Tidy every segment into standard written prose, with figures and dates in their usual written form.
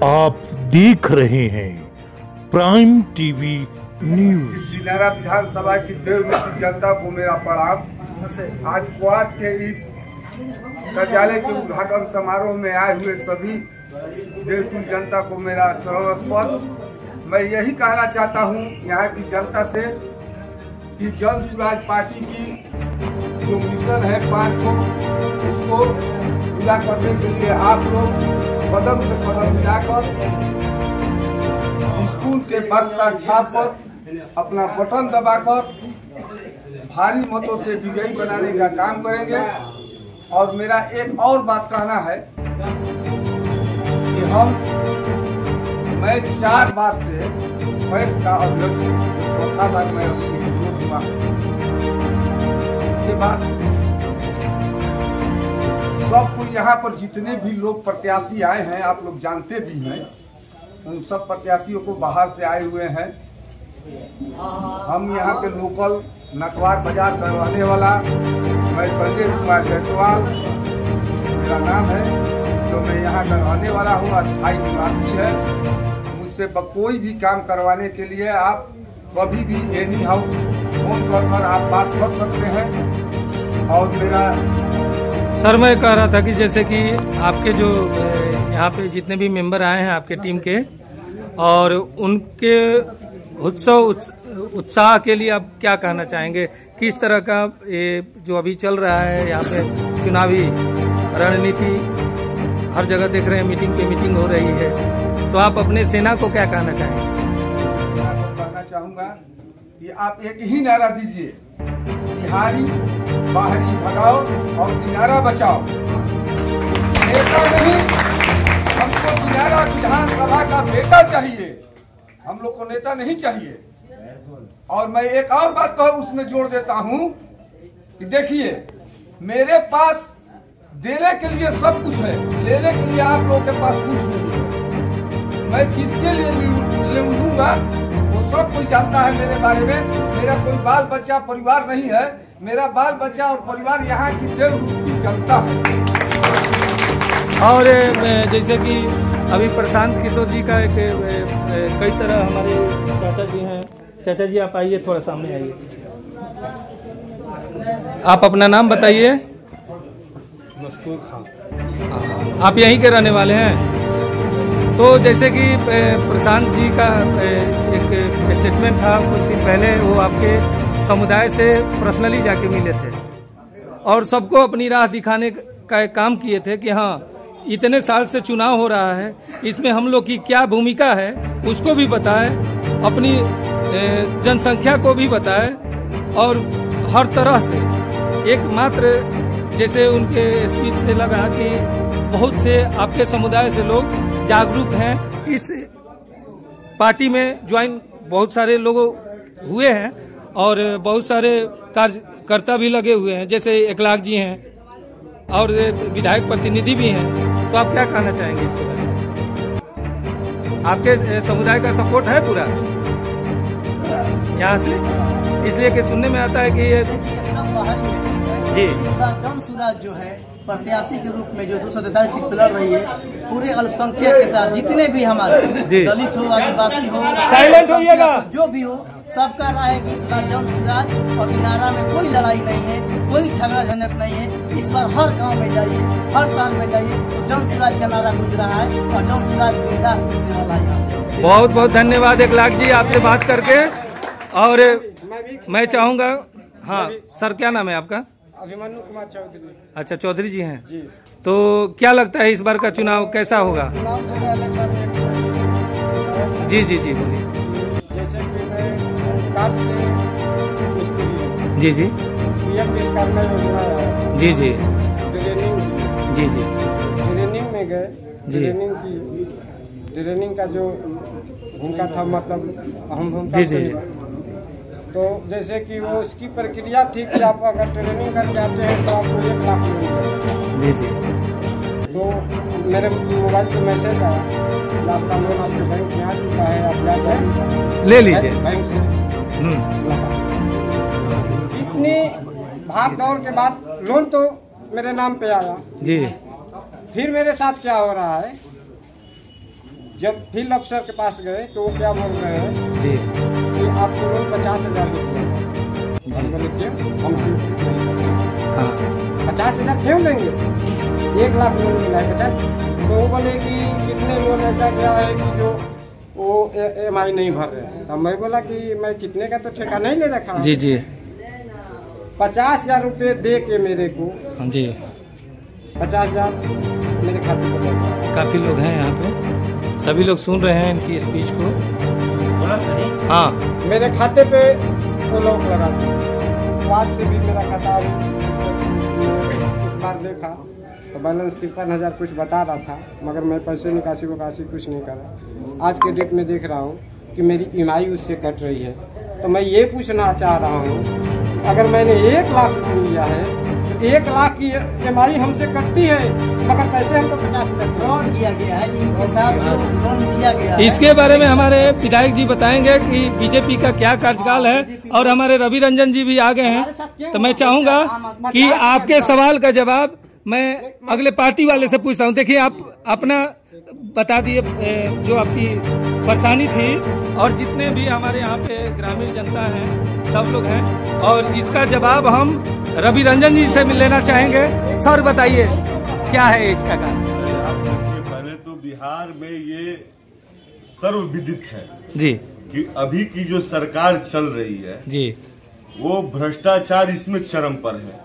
आप देख रहे हैं प्राइम टीवी न्यूज। दिनारा विधानसभा की देवरूपी जनता को मेरा प्रणाम। आज क्वाड के इस कार्यालय के उद्घाटन समारोह में आए हुए सभी देवरूपी जनता को मेरा चरण स्पर्श। मैं यही कहना चाहता हूँ यहाँ की जनता से कि जन स्वराज पार्टी की जो मिशन है 5 को, उसको पूरा करने के लिए आप लोग कदम से कदम मिलाकर स्कूल के बस्ता छाप पर अपना बटन दबाकर भारी मतों से विजयी बनाने का काम करेंगे। और मेरा एक और बात कहना है कि मैं 4 बार से पैस का अध्यक्ष हूँ, 4था बार मैं हुआ। इसके बाद सब कोई यहाँ पर जितने भी लोग प्रत्याशी आए हैं, आप लोग जानते भी हैं, उन सब प्रत्याशियों को बाहर से आए हुए हैं। हम यहाँ के लोकल नटवार बाजार का रहने वाला मैं संजय कुमार जायसवाल मेरा नाम है, तो मैं यहाँ का रहने वाला हूँ, अस्थायी निवासी है। मुझसे कोई भी काम करवाने के लिए आप कभी भी एनी हाउ फोन कर आप बात कर सकते हैं। और मेरा सर, मैं कह रहा था कि जैसे कि आपके जो यहाँ पे जितने भी मेंबर आए हैं आपके टीम के, और उनके उत्साह के लिए आप क्या कहना चाहेंगे? किस तरह का ये जो अभी चल रहा है यहाँ पे चुनावी रणनीति, हर जगह देख रहे हैं मीटिंग पे मीटिंग हो रही है, तो आप अपने सेना को क्या कहना चाहेंगे? मैं आपको कहना चाहूँगा कि आप एक ही नारा दीजिए, बिहारी बाहरी भगाओ और दिनारा बचाओ। नेता नहीं, हमको दिनारा विधानसभा का बेटा चाहिए, हम लोग को नेता नहीं चाहिए। और मैं एक और बात कहूँ, उसमें जोड़ देता हूँ कि देखिए, मेरे पास देने के लिए सब कुछ है, लेने के लिए आप लोगों के पास कुछ नहीं है। मैं किसके लिए लूंगा वो सब कोई जानता है मेरे बारे में। मेरा कोई बाल बच्चा परिवार नहीं है, मेरा बाल बच्चा और परिवार यहाँ की देवरूपी जनता है। और जैसे कि अभी प्रशांत किशोर जी का एक कई तरह हमारे चाचा जी हैं। चाचा जी आप आइए, थोड़ा सामने आइए, आप अपना नाम बताइए। आप यहीं के रहने वाले हैं? तो जैसे कि प्रशांत जी का एक स्टेटमेंट था कुछ दिन पहले, वो आपके समुदाय से पर्सनली जाके मिले थे और सबको अपनी राह दिखाने का एक काम किए थे कि हाँ, इतने साल से चुनाव हो रहा है, इसमें हम लोग की क्या भूमिका है उसको भी बताए, अपनी जनसंख्या को भी बताए, और हर तरह से एकमात्र जैसे उनके स्पीच से लगा कि बहुत से आपके समुदाय से लोग जागरूक हैं, इस पार्टी में ज्वाइन बहुत सारे लोग हुए हैं और बहुत सारे कार्यकर्ता भी लगे हुए हैं, जैसे 1 लाख जी हैं और विधायक प्रतिनिधि भी हैं। तो आप क्या कहना चाहेंगे इसके बारे में? आपके समुदाय का सपोर्ट है पूरा यहाँ से? इसलिए कि सुनने में आता है कि ये सब बाहर जी इस बार जन स्वराज जो है प्रत्याशी के रूप में जो 243 सीट लड़ रही है, पूरे अल्पसंख्यक के साथ जितने भी हमारे दलित हो, आदिवासी हो, साइलेंट होइएगा, जो भी हो, सबका राय है कि इस बार जन स्वराज और दिनारा में कोई लड़ाई नहीं है, कोई झगड़ा झंझट नहीं है। इस बार हर गांव में जाइए, हर शहर में जाइए, जन स्वराज का नारा गूंज रहा है और जन स्वराज बिंदास जीतने वाला है। बहुत बहुत धन्यवाद 1 लाख जी आपसे बात करके। और मैं चाहूँगा, हाँ सर, क्या नाम है आपका? अभिमन्यु कुमार चौधरी। अच्छा, चौधरी जी हैं जी। तो क्या लगता है इस बार का चुनाव कैसा होगा? चुनाव से पहले सर जी जी जी बोलिए। जैसे कि मैं कार से मिस्त्री हूँ। जी जी पीएम विश्वकर्मा योजना है। जी जी ट्रेनिंग जी जी ट्रेनिंग में गए, जी। ट्रेनिंग का जो भूमिका था, मतलब अहम भूमिका जी जी थी। तो जैसे कि वो उसकी प्रक्रिया थी कि आप अगर ट्रेनिंग करके आते हैं तो आपको 1 लाख मिलेगा। जी जी। तो मेरे मोबाइल पे मैसेज आया कि आपका लोन आपके बैंक में आ चुका है, आप जाकर ले लीजिए बैंक से। इतनी भाग दौड़ के बाद लोन तो मेरे नाम पे आया। जी। फिर मेरे साथ क्या हो रहा है जब फील्ड अफसर के पास गए तो वो क्या बोल रहे हैं जी कि आपको लोन 50,000 रुपये जी बोले क्यों हम स्वीकृत नहीं करेंगे। हाँ 50,000 क्यों लेंगे, 1 लाख लोन मिला है 50। तो वो बोले कि कितने लोन ऐसा क्या है कि जो वो EMI नहीं भर रहे हैं। तो मैं बोला कि मैं कितने का तो ठेका नहीं ले रखा जी जी 50,000 रुपये दे के मेरे को जी 50,000 मेरे खाते पर लगा। काफी लोग हैं यहाँ पे, सभी लोग सुन रहे हैं इनकी स्पीच को। हाँ मेरे खाते पे वो लोग लगा दिए। आज से भी मेरा खाता उस बार देखा तो बैलेंस 53,000 कुछ बता रहा था, मगर मैं पैसे निकासी वकासी कुछ नहीं करा। आज के डेट में देख रहा हूँ कि मेरी EMI उससे कट रही है। तो मैं ये पूछना चाह रहा हूँ, अगर मैंने 1 लाख लोन लिया है तो 1 लाख की EMI हमसे कटती है, मगर पैसे हमको 50,000 फ्रॉड किया गया है, इनके साथ जो लोन दिया गया है। इसके बारे में हमारे विधायक जी बताएंगे कि बीजेपी का क्या कार्यकाल है, और हमारे रवि रंजन जी भी आ गए हैं। तो मैं चाहूंगा कि आपके सवाल का जवाब मैं अगले पार्टी वाले से पूछता हूं। देखिए आप अपना बता दिए जो आपकी परेशानी थी, और जितने भी हमारे यहाँ पे ग्रामीण जनता है सब लोग हैं, और इसका जवाब हम रवि रंजन जी से लेना चाहेंगे। सर बताइए क्या है इसका कारण। आप देखिए, पहले तो बिहार में ये सर्वविदित है जी कि अभी की जो सरकार चल रही है जी वो भ्रष्टाचार इसमें चरम पर है,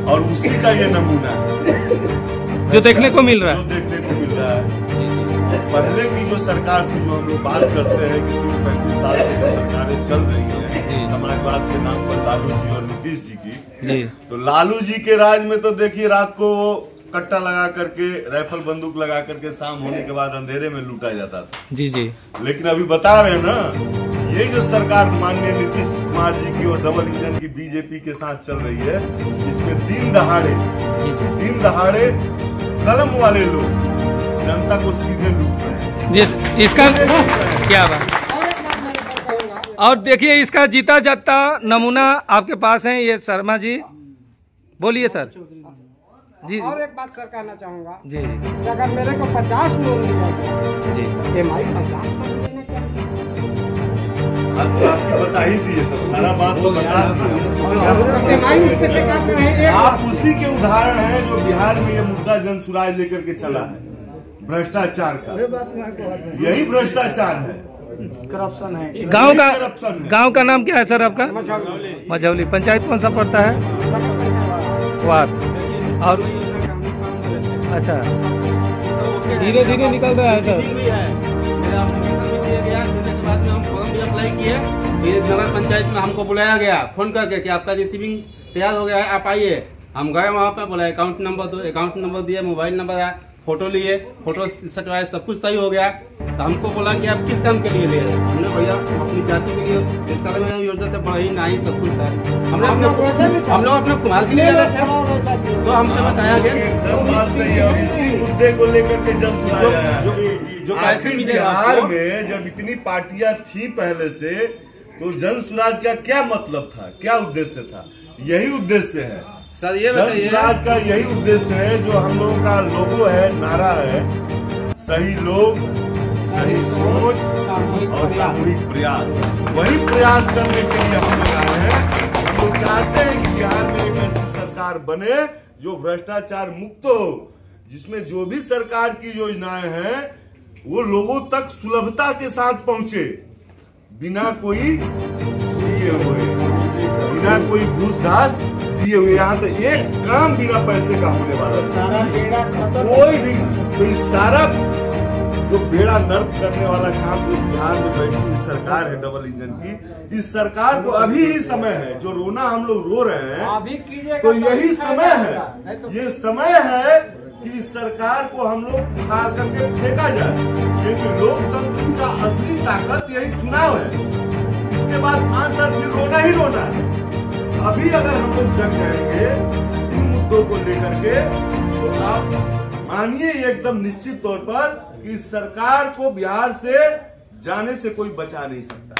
और उसी का ये नमूना है जो देखने को मिल रहा जो है। देखने को मिल रहा है। जी जी पहले की जो सरकार थी, जो हम लोग बात करते हैं कि 30-35 साल से जो सरकारें चल रही जी। है समाजवाद के नाम पर, लालू जी और नीतीश जी की, जी तो लालू जी के राज में तो देखिए रात को वो कट्टा लगा करके, राइफल बंदूक लगा करके शाम होने के बाद अंधेरे में लूटा जाता था। जी जी लेकिन अभी बता रहे हैं ना, ये जो सरकार माननीय नीतीश कुमार जी की और डबल इंजन की बीजेपी के साथ चल रही है, इसमें दिन दहाड़े कलम वाले लोग जनता को सीधे लूट रहे हैं। जी इसका क्या बात। और देखिए इसका जीता जागता नमूना आपके पास है ये शर्मा जी, बोलिए सर। जी और एक बात सर कहना चाहूँगा जी कि अगर मेरे को 50 लोन लिया गया जी तो EMI 50 का लेना चाहिए। आपकी बता ही दी है, तो सारा बात तो बता दी। EMI उसमें से काट रहे हैं। आप उसी के उदाहरण हैं जो बिहार में ये मुद्दा जन सुराज लेकर के चला है, भ्रष्टाचार का। यही भ्रष्टाचार है, करप्शन है। गांव का नाम क्या है सर आपका? मझौली। पंचायत कौन सा पड़ता है? वार्ड। और अच्छा धीरे धीरे निकल रहा है सर। नगर पंचायत में हमको बुलाया गया फोन करके कि आपका रिसीविंग तैयार हो गया है, आप आइए। हम गए वहाँ पे, बोला अकाउंट नंबर दो, अकाउंट नंबर दिए, मोबाइल नंबर आया, फोटो लिए, फोटो सटवाए, सब कुछ सही हो गया। तो हमको बोला कि आप किस काम के लिए ले रहे हैं? हमने भैया अपनी जाति के लिए, इस कारण में योजना तो बढ़ी नहीं, सब कुछ था। हम लोग अपने कुमार के लिए ले रहे थे, तो हमसे बताया गया एकदम बात सही है। और इसी मुद्दे को लेकर के जन सुराज आया है। जो पैसे आखिर मिले बिहार में जब इतनी पार्टियां थी पहले से, तो जन सुराज का क्या मतलब था, क्या उद्देश्य था? यही उद्देश्य है सर। ये जन सुराज का, यही उद्देश्य है जो हम लोगों का लोगो है, नारा है, सही लोग, सही सोच और सामूहिक प्रयास। वही प्रयास करने के लिए हम लोग आए हैं। हम लोग चाहते हैं कि बिहार में एक ऐसी सरकार बने जो भ्रष्टाचार मुक्त हो, जिसमें जो भी सरकार की योजनाएं हैं वो लोगों तक सुलभता के साथ पहुंचे, बिना कोई दिए हुए, बिना कोई घूस घास दिए हुए। यहाँ तो एक काम बिना पैसे का होने वाला, सारा बेड़ा खत्म। कोई भी, तो इस सारा जो बेड़ा नर्क करने वाला काम जो बिहार में बैठी हुई सरकार है डबल इंजन की, इस सरकार को अभी ही समय है, जो रोना हम लोग रो रहे हैं अभी कीजिएगा तो यही समय है। नहीं तो ये समय है कि इस सरकार को हम लोग उखाड़ करके फेंका जाए, क्योंकि लोकतंत्र का असली ताकत यही चुनाव है। इसके बाद 5 साल फिर रोना ही रोना है। अभी अगर हम लोग जग जाएंगे इन मुद्दों को लेकर के, तो आप मानिए एकदम निश्चित तौर पर कि इस सरकार को बिहार से जाने से कोई बचा नहीं सकता।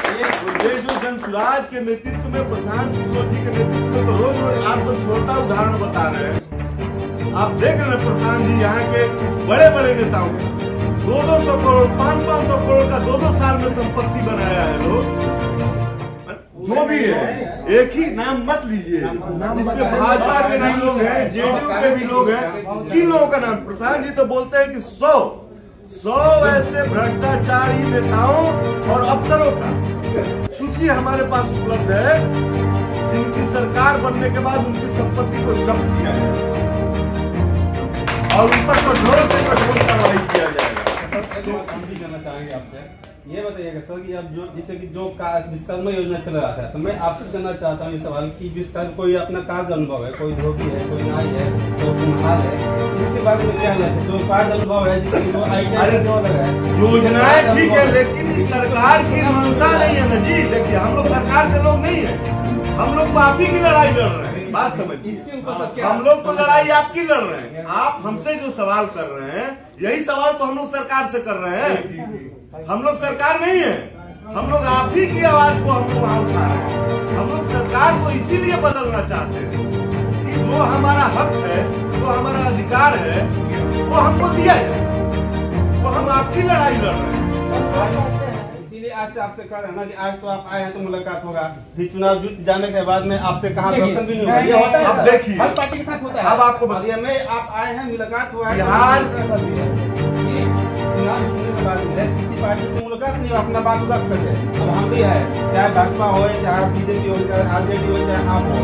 तो ये जो जन सुराज के नेतृत्व में, प्रशांत किशोर जी के नेतृत्व में, तो रोज रोज आप तो छोटा उदाहरण बता रहे हैं। आप देख रहे हैं प्रशांत जी यहाँ के बड़े बड़े नेताओं का 200 करोड़ 500 करोड़ का 2 साल में संपत्ति बनाया है लोग। जो भी है, एक ही नाम मत लीजिए, इसमें भाजपा के भी लोग हैं, जेडीयू के भी लोग हैं। किन लोगों का नाम? प्रशांत जी तो बोलते हैं कि 100 ऐसे भ्रष्टाचारी नेताओं और अफसरों का सूची हमारे पास उपलब्ध है जिनकी सरकार बनने के बाद उनकी संपत्ति को जब्त किया जाएगा और उन पर कठोर से कठोर कार्रवाई किया जाएगा। हम भी जानना चाहेंगे आपसे, ये बताइएगा सर कि अब जो जैसे कि जो विश्वकर्मा योजना चल रहा था, तो मैं आपसे जानना चाहता हूँ ये सवाल कि विश्वकर्मा कोई अपना कार्य अनुभव है, कोई धोबी है, कोई नाई है, कोई कुम्हार है, इसके बारे में क्या है? जो कार्य अनुभव है जिसमें वो योजनाएं ठीक है, लेकिन इस सरकार की मंशा नहीं है ना जी। देखिए हम लोग सरकार के लोग नहीं है, हम लोग तो आप ही की लड़ाई लड़ रहे हैं। बात समझिए, हम लोग तो लड़ाई आपकी लड़ रहे हैं। आप हमसे जो सवाल कर रहे हैं यही सवाल तो हम लोग सरकार से कर रहे हैं। हम लोग सरकार नहीं है, हम लोग आप ही की आवाज को हम लोग वहां उठा रहे हैं। हम लोग सरकार को इसीलिए बदलना चाहते हैं कि जो हमारा हक है, जो हमारा अधिकार है, वो हमको दिया जाए। वो हम आपकी लड़ाई लड़ रहे हैं। इसीलिए आज से आपसे कह रहे हैं ना कि आज तो आप आए हैं तो मुलाकात होगा, फिर चुनाव जीत जाने के बाद में आपसे कहा दर्शन भी नहीं होगा। ये होता है, अब देखिए हर पार्टी के साथ होता है। अब आपको बताइए, मैं आप आए हैं, मुलाकात हुआ है, बिहार चुनाव जीतने के बाद में किसी पार्टी से मुलाकात नहीं हो, अपना बात रख सके। अब हम भी है, चाहे भाजपा हो, चाहे बीजेपी हो, चाहे आरजेडी हो, चाहे आप हो,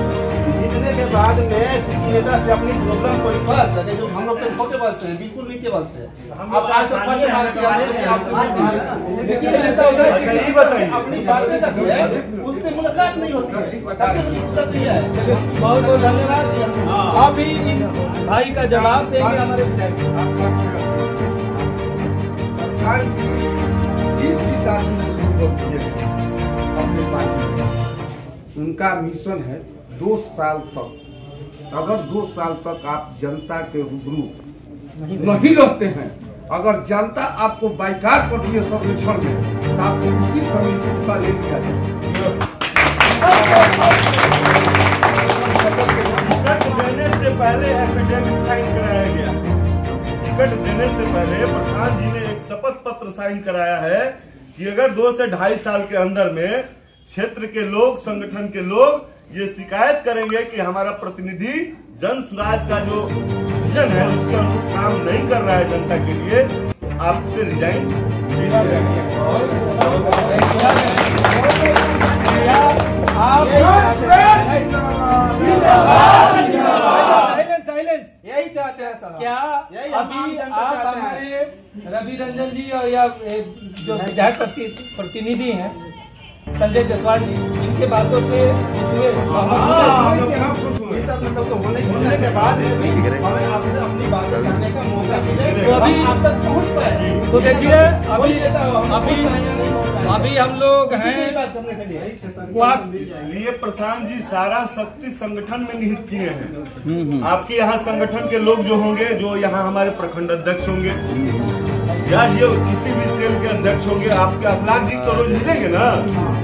जीतने के बाद में किसी नेता से अपनी प्रॉब्लम को बस सके। जो हम लोग तो छोटे बस हैं, बिल्कुल नीचे बस है। अब आज तो पहले बात किया है आपसे, लेकिन ऐसा होता है कि बताइए अपनी बातें तक है, उससे मुलाकात नहीं होती है। सबसे बड़ी दिक्कत ये है। बहुत बहुत धन्यवाद। आप भी इन भाई का जवाब देंगे हमारे विधायक। जिस आदमी ने शुरू किए अपने पार्टी में, उनका मिशन है 2 साल तक, अगर 2 साल तक आप जनता के रूबरू नहीं रहते हैं, अगर जनता आपको बाइकाट करती है सर्वेक्षण में, तो आपको उसी समय इस्तीफा ले लिया जाए। टिकट देने से पहले एफिडेविट साइन कराया गया। टिकट देने से पहले प्रसाद जी ने एक शपथ पत्र साइन कराया है कि अगर 2 से 2.5 साल के अंदर में क्षेत्र के लोग, संगठन के लोग ये शिकायत करेंगे कि हमारा प्रतिनिधि जन सुराज का जो विजन है उसके अनुरूप काम नहीं कर रहा है जनता के लिए, तो आपसे रिजाइन साइलेंस यही चाहते हैं सर। क्या अभी आप हमारे रवि रंजन जी और या जो विधायक प्रतिनिधि हैं संजय जायसवाल जी, इनके बातों से सब मतलब तो होने के बाद में भी हमें आपसे अपनी बातें करने का मौका मिले, तो अभी आप तक पहुंच पाए। तो देखिए अभी हम लोग हैं बात करने के लिए। इसलिए प्रशांत जी सारा शक्ति संगठन में निहित किए हैं। आपके यहाँ संगठन के लोग जो होंगे, जो यहाँ हमारे प्रखंड अध्यक्ष होंगे या ये किसी भी सेल के अध्यक्ष होंगे, आपके अखलाक जी तो रोज मिलेंगे ना,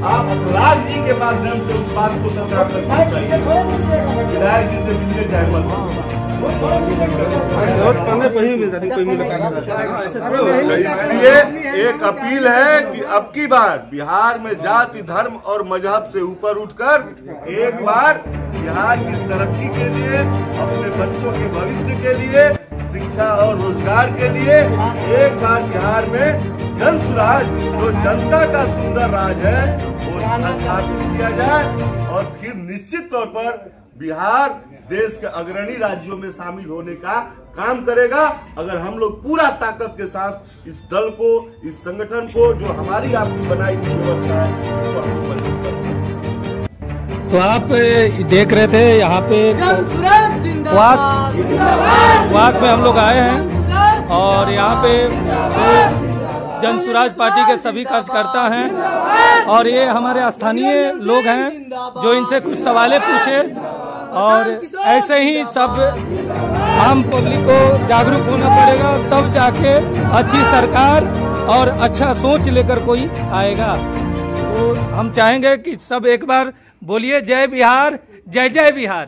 आप अखलाक जी के माध्यम से उस बात को सरकार तक पहुंचाइए। विधायक जी से मिलिए चाहे मत, इसलिए एक अपील है कि अब की बार बिहार में जाति, धर्म और मजहब से ऊपर उठकर एक बार बिहार की तरक्की के लिए, अपने बच्चों के भविष्य के लिए, शिक्षा और रोजगार के लिए एक बार बिहार में जन सुराज, जो जनता का सुंदर राज है, वो स्थापित किया जाए और फिर निश्चित तौर पर बिहार देश के अग्रणी राज्यों में शामिल होने का काम करेगा, अगर हम लोग पूरा ताकत के साथ इस दल को, इस संगठन को, जो हमारी आपकी बनाई हुई व्यवस्था है, उसको हम मजबूत करें। तो आप देख रहे थे यहाँ पे वाक में हम लोग आए हैं और यहाँ पे जन सुराज पार्टी के सभी कार्यकर्ता हैं और ये हमारे स्थानीय लोग हैं जो इनसे कुछ सवालें पूछे और ऐसे ही सब आम पब्लिक को जागरूक होना पड़ेगा, तब जाके अच्छी सरकार और अच्छा सोच लेकर कोई आएगा। तो हम चाहेंगे कि सब एक बार बोलिए जय बिहार, जय जय बिहार।